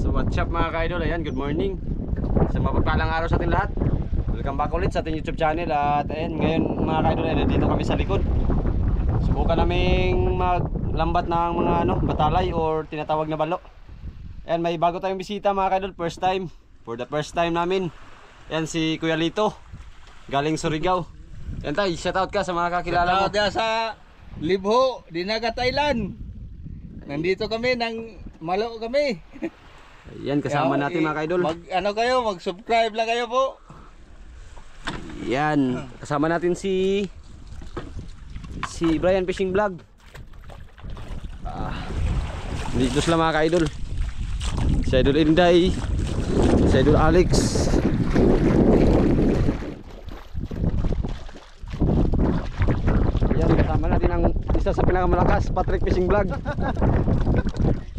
So what's up mga ka-idol, ayan, good morning. Sa mapagpalang araw sa ating lahat. Welcome back ulit sa ating YouTube channel. At ayan, ngayon mga ka-idol, ayan, dito kami sa likod. Subukan naming maglambat ng mga batalay or tinatawag na balo. Ayan, may bago tayong bisita mga ka-idol, first time. For the first time namin. Ayan si Kuya Lito, galing Surigao. Ayan tayo, shoutout ka sa mga kakilala mo. Shoutout sa Libho, Dinagat Island. Nandito kami, malo kami. Ayan, kasama natin mga ka-idol. Mag-subscribe lang kayo po. Yan, kasama natin si Brian Fishing Vlog. Dito sila mga ka-idol. Si Idol Inday, si Idol Alex. Yan, kasama natin ang isa sa pinakamalakas, Patrick Fishing Vlog.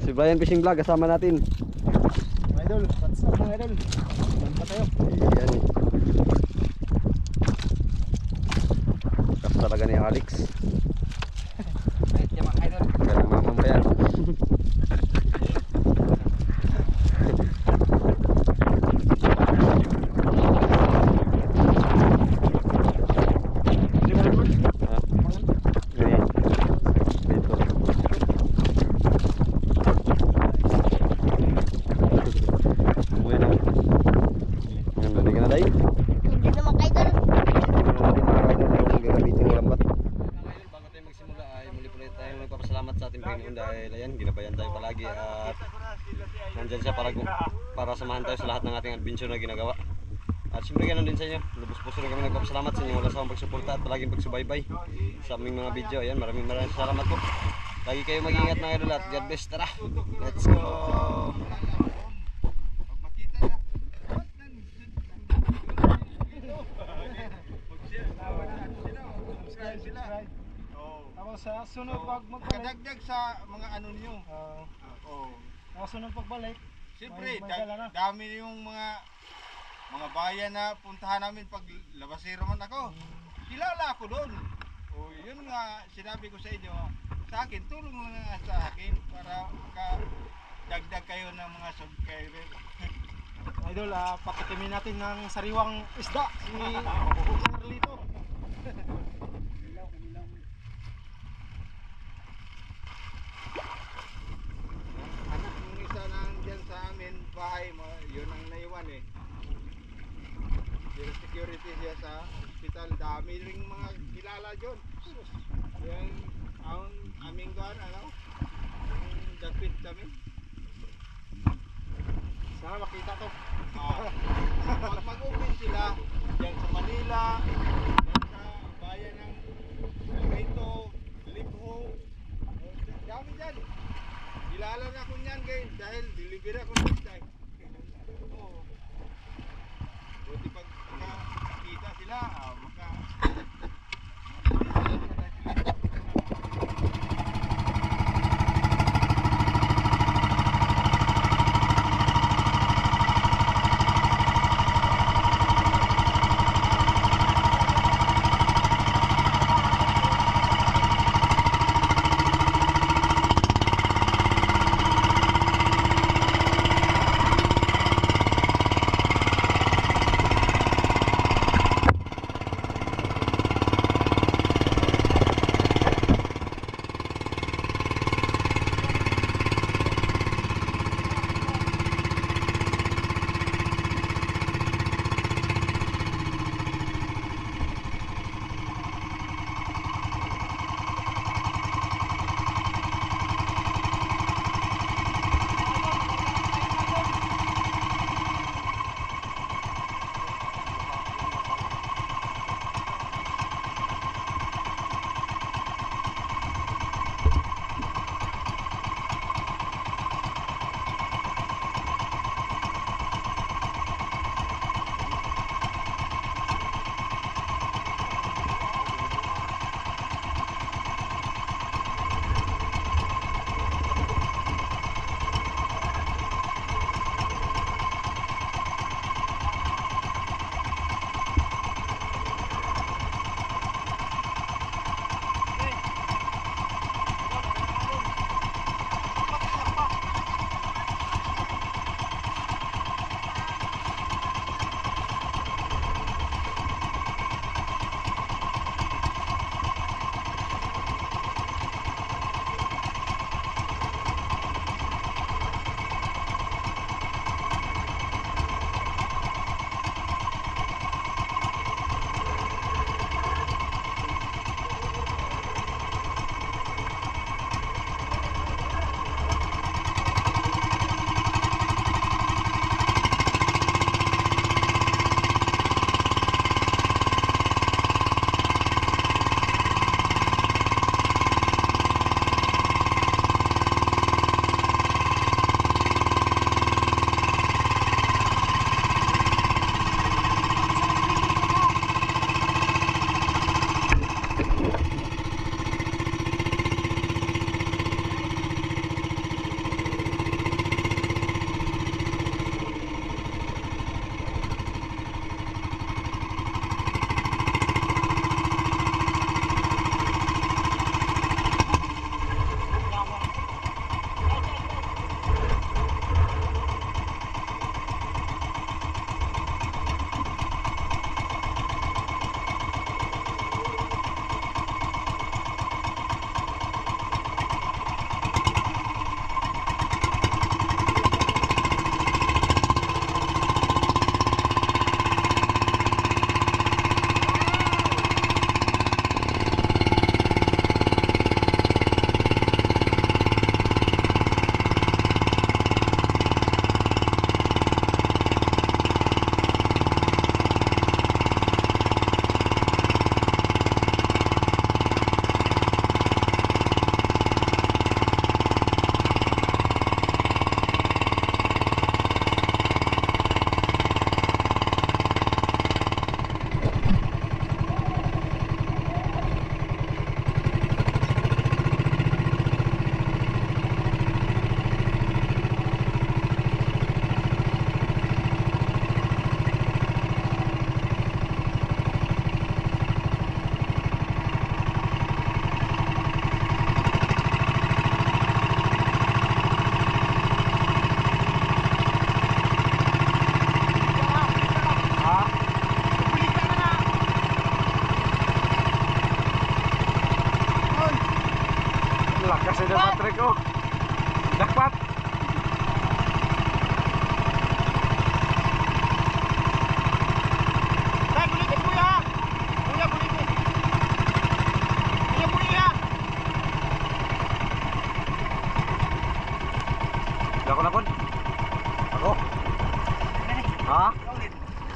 Si Brian Fishing Vlog, kasama natin. Idol, what's up mga idol? Saan tayo? Yan. Kas talaga ni Alex. Kahit yung mga idol. Kaya mamang pa yan. Dahil ayan, ginabayan tayo palagi at nandyan siya para samahan tayo sa lahat ng ating adventure na ginagawa. At siyempre ganoon din sa inyo, lubos-puso rin kami nagpapasalamat sa inyo, wala sa pagsuporta at palaging pagsubaybay sa aming mga video. Ayan, maraming salamat po. Lagi kayo mag-ingat mga idol at God bless. Tara, let's go! Sa sunod pag magdagdag sa mga ano niyo. Sa sunod pagbalik. Siyempre, dami yung mga bayan na puntahan namin pag labasero man ako. Kilala ako doon. Yun nga sinabi ko sa inyo. Sa akin, tulong lang nga sa akin para makadagdag kayo ng mga subscriber. Idol, patikimin natin ng sariwang isda si Carlito. Bahay mo, yun ang naiwan eh. Yung security siya sa hospital, dami ring mga kilala dyan. Yung ang aming gaan, yung dapit kami. Sana makita to. Pag mag-open sila, dyan sa Manila, dyan sa bayan ng Rito, Libho, dami dyan. Kilala na ko niyan guys, dahil delivery ako ng isda. Buti pag makakita sila,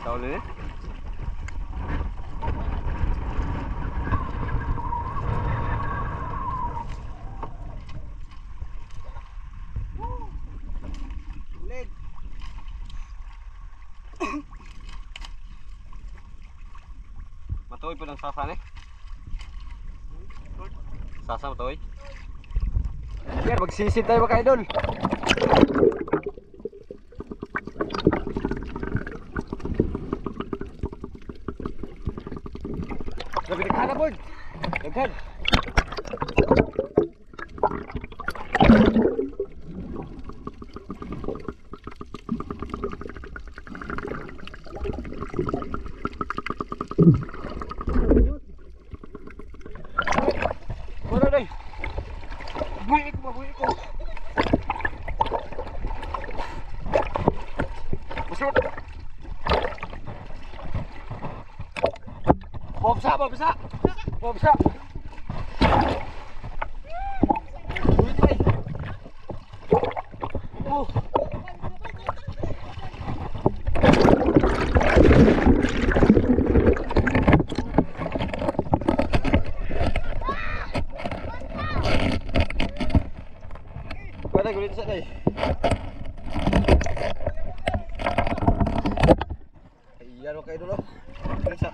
Tahu ni. Ulit. Matuoy po ng sasa ni. Sasa matuoy. Yan, magsisid tayo mga idol. Sabi ni Kana board. Daghan. Wala day. Buhi ko, buhi ko. Busot. Pobsa, pobsa. Pobsa. Buhi ko eh. Oh. Kuya, gulit sa day. Ayan mo kayo dulo. Gulit sa.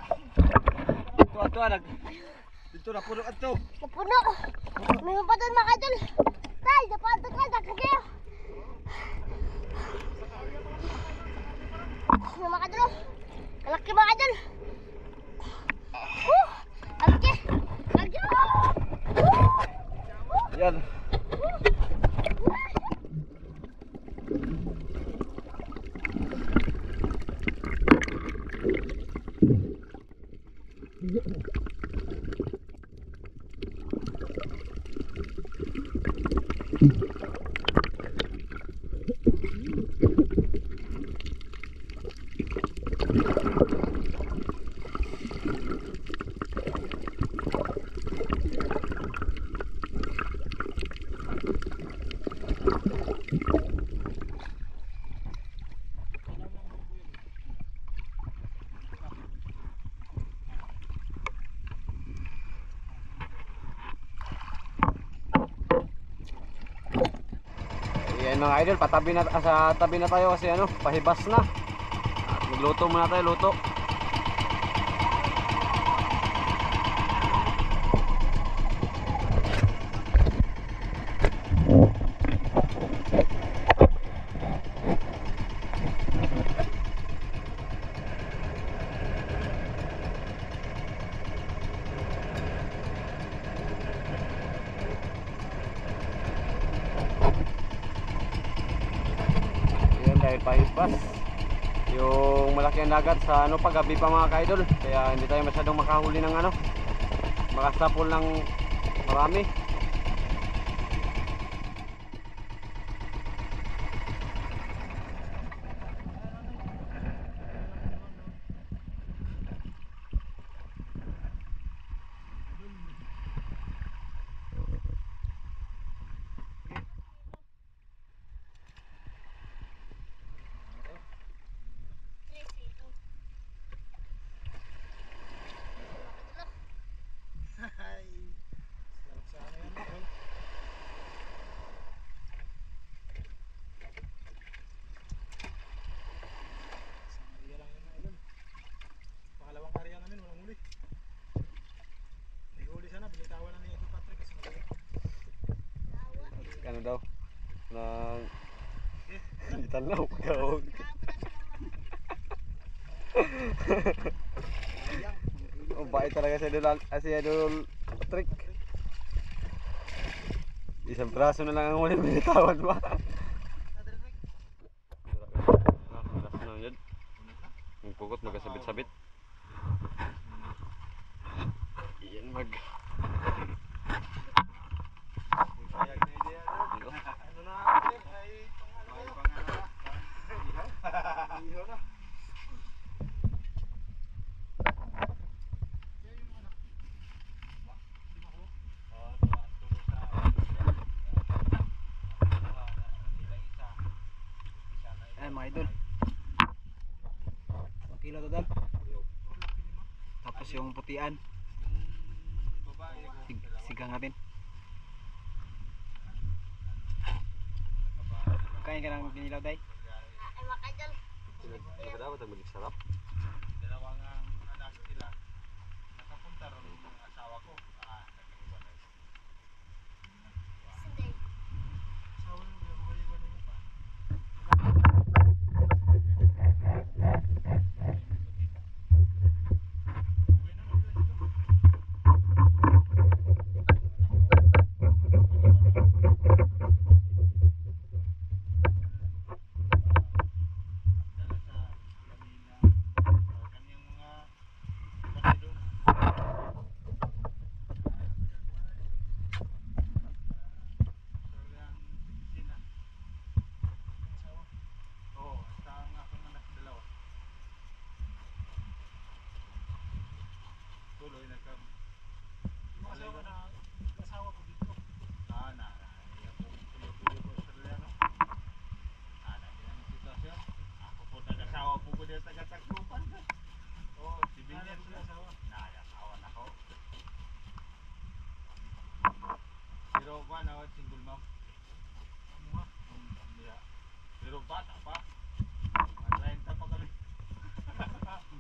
Ito, nag. Dito na puno at to. Napuno. May pa doon mga idol. Tay, dapat ito ka, kayo. May mga idol. Malaki mga idol. Malaki. Malaki. Yan. Ayan mga idol, patabi na sa tabi na tayo kasi ano, pahibas na. At magluto muna tayo, luto. Dahil pahibas yung malaki ang dagat sa ano paggabi pa mga ka-idol, kaya hindi tayo masyadong makahuli ng ano, makasapol ng marami. Ano daw? Nang italaw daw. Oh, bait talaga si Idol Patrick. Isang braso na lang ang ulit binitawan ba? Braso na yun. Yung pugot magkasabit-sabit. Iyan mag... Ayan mga idol. kilo to dal. Tapos yung putian. Sigang natin. Kain ka ng binilaw day. Ay, mga kaidol. Dapat ang maging sarap. Dalawang anak sila. Nakapunta ron yung asawa ko. Nagkaiwalay. Sunday. Asawa nyo, pinag-iwalay mo pa. Tuloy nagka asawa ko dito. Na. Puyo ko Australiano. Na yan ang sitwasyon. Ako po nag-asawa po ko dito taga-Tacloban. Oh, si Binyan sila asawa. Asawa na ko. Pero ba na single mom? Pero bata pa. Matrain pa kami.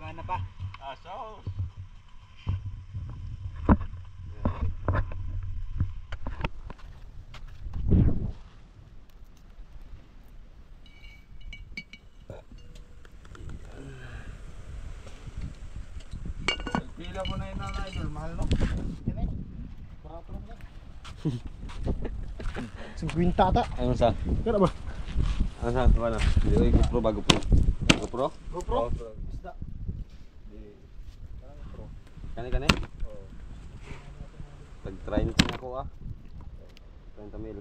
Gana pa. So pila mo na yun na idol, mahal no? Yan eh. Barato lang yan. 50 ata. Ano sa? Kaya ba? Ano sa? Ano? Hindi ko GoPro bago pro. GoPro? GoPro? Isda. Kani? Oo. Tag-30 na ako 30 mil.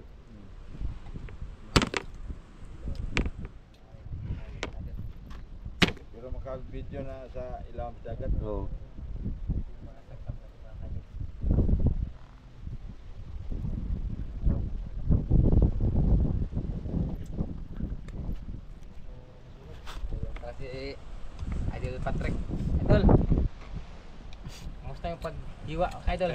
Pero maka-video na sa ilang dagat. Oo. Kasi Idol Patrick. Idol. Kamusta yung paghiwa, Idol?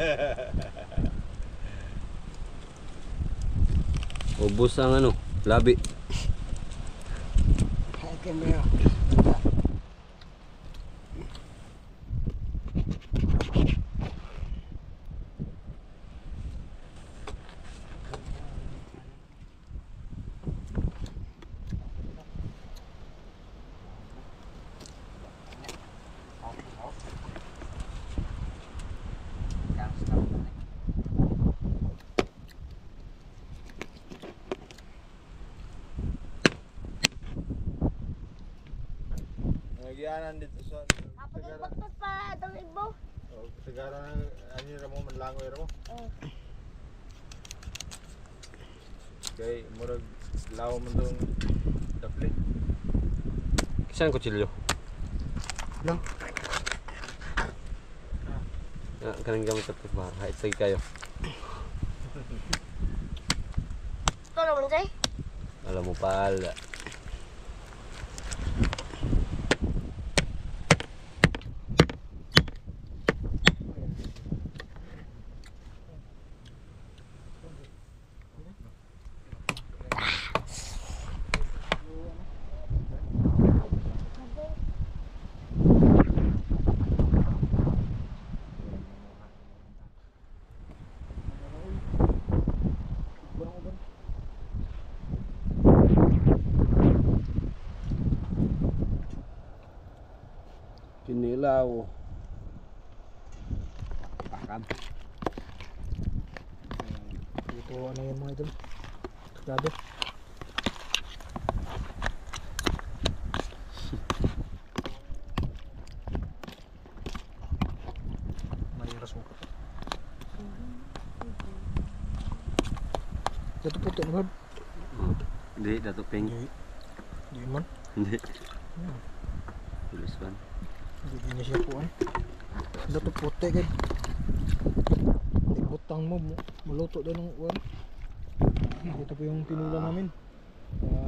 Ubus ang ano, labi. Okay, meron. Nagyanan dito sa Tapos yung pagpas pa itong igbo. Tagara ani ra mo manlangoy ra mo. Kay murag law man dong dapli. Saan kutsilyo? Lang. Kanang gamit sa pagbaha. Kahit sige kayo. Ito naman kay. Alam mo pala. Kinilaw. Pakan. Ito ano yung mga idol. Grabe. May raso ko. Ito puti naman. Hindi, dato pink. Di man. Hindi. Tulis ban. Hindi na siya po Ito puti kay. Butang mo maluto din ng uwan. Ito po yung tinula namin.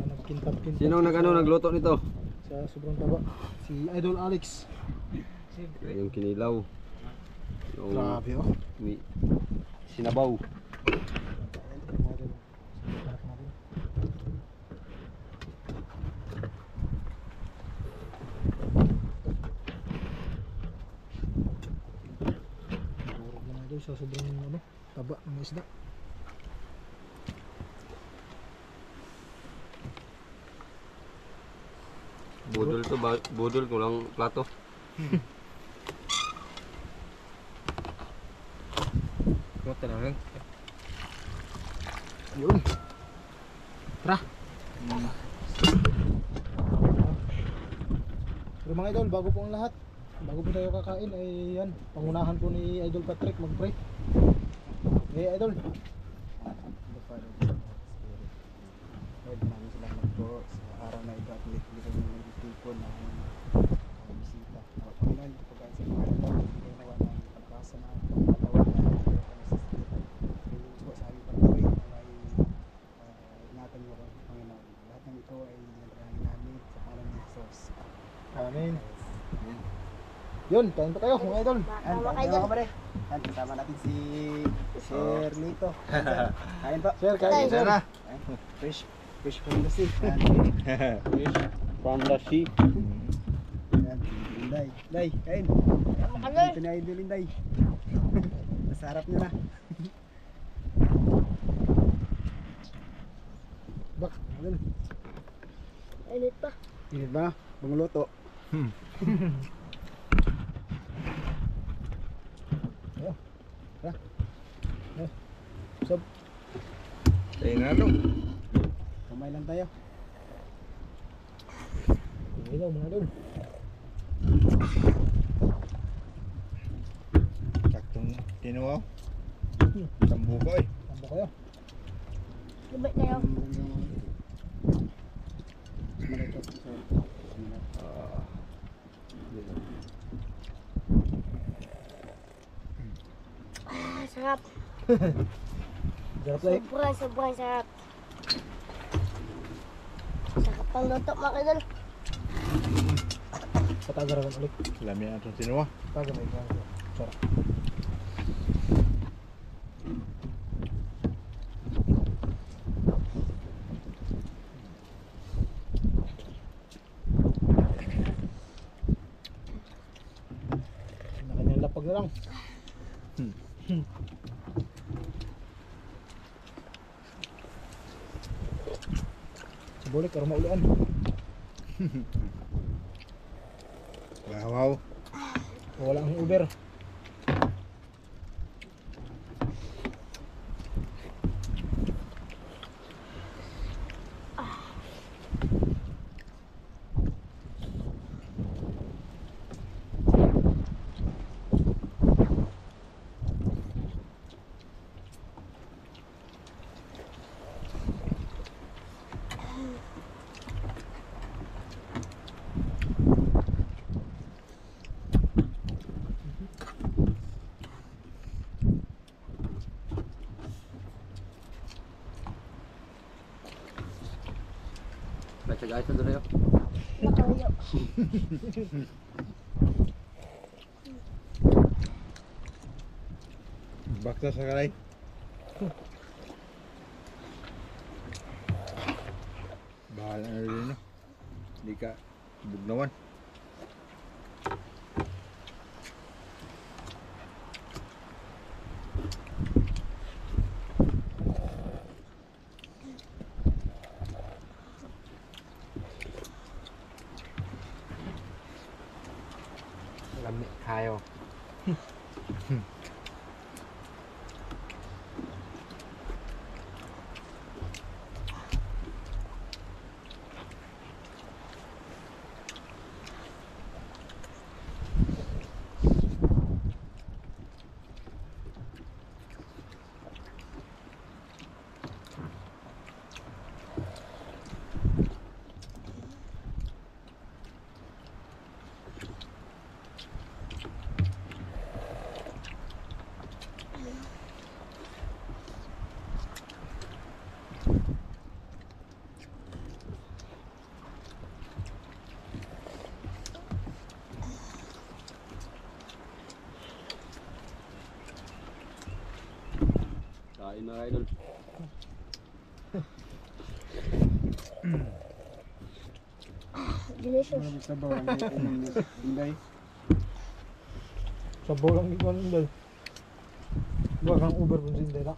Nagkintab-kintab. Sino nagluto nito? Si Sa sobrang taba. Si Idol Alex. Yung kinilaw. Yung Grabe oh. sinabaw. Durog naman ito sa sobrang ano, taba ng isda. Budol to, budol ko lang plato. Kota na lang. Yun. Tara. Pero mga idol, bago po ang lahat, bago po tayo kakain ay yan, pangunahan po ni Idol Patrick mag-pray. Okay, Idol. Lord, maraming salamat po sa araw na ito at ulit kami nagtipon ng bisita. Panginoon, pagkain sa mga ito, bigay nawa ng pagkasa na pagkatawan na kami sa sakit. Pagkain po sa aming pagkawin ay ingatan mo kami, Panginoon. Lahat ng ito ay nagdarahin namin sa pangalan ni Jesus. Amen. Yun, kain pa tayo mga idol. Yan, Mga kain idol. mo pare. Yan, kasama natin si Sir Lito. Kain po. Sir, kain sir. Sana. Yan, Fish from the sea. Yan. From the sea. Yan, Linday. Day, kain. Idol. Ito na Idol Linday. Nasa harap niya na. Bak, idol. Init pa. Init ba? Bangluto. Sab. Tayo na to. Kamay lang tayo. Okay daw mga idol. Saktong tinuaw. Sambu ko eh. Tamba kayo. Lumit kayo. Malito. Sarap. Sarap lang. Sobrang sarap. Sarap pang luto mga idol. Patagaragan ulit. Lami na itong tinuaw. Taga may kaya. Sarap. Nakanyang lapag na lang. Sa bulik, karong maulian. Wow. Wala ang Uber. Baca guys dulu yuk. Nakayo. Bakta sa kalay. Bahala na rin no. Hindi ka bugnawan. Lami kayo. Ayun mga idol. Delicious. Marami sa bawang Inday. Sabaw lang ikaw nun dahil. Huwag kang Uber kung hindi na.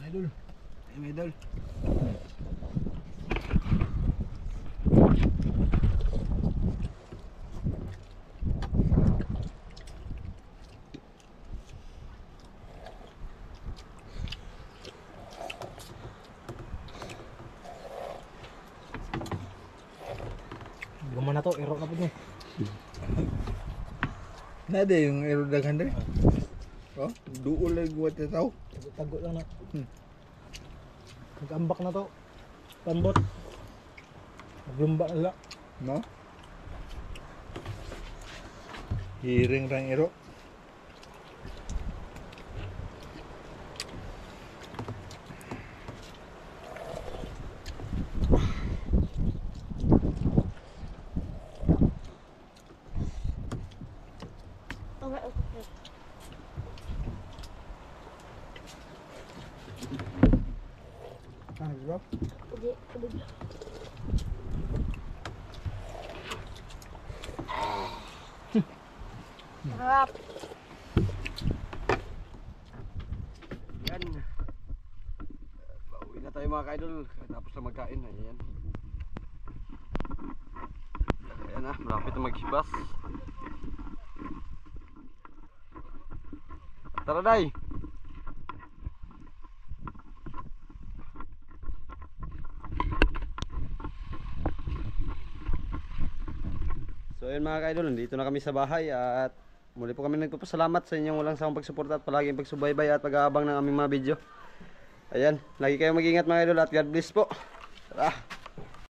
Idol. Ay, idol. Guman na to, iro na po niya. Nada yung erodaghan rin. Oh, duol lang guwat na tao. Tago lang na. Nag-ambak na to. Pambot. Naglumba na lang. No? Hiring rang ero. Okay, okay. Ah, bro. Hindi, hindi. Sarap. Yan. Pauwi na tayo mga ka-idol. Tapos lang magkain. Ayan. Ayan na, malapit na maghibas. Tara, Day! So ayun mga ka-idol, nandito na kami sa bahay at muli po kami nagpapasalamat sa inyong walang sawang pagsuporta at palaging pagsubaybay at pag-aabang ng aming mga video. Ayan, lagi kayong mag-ingat mga idol at God bless po. Tara!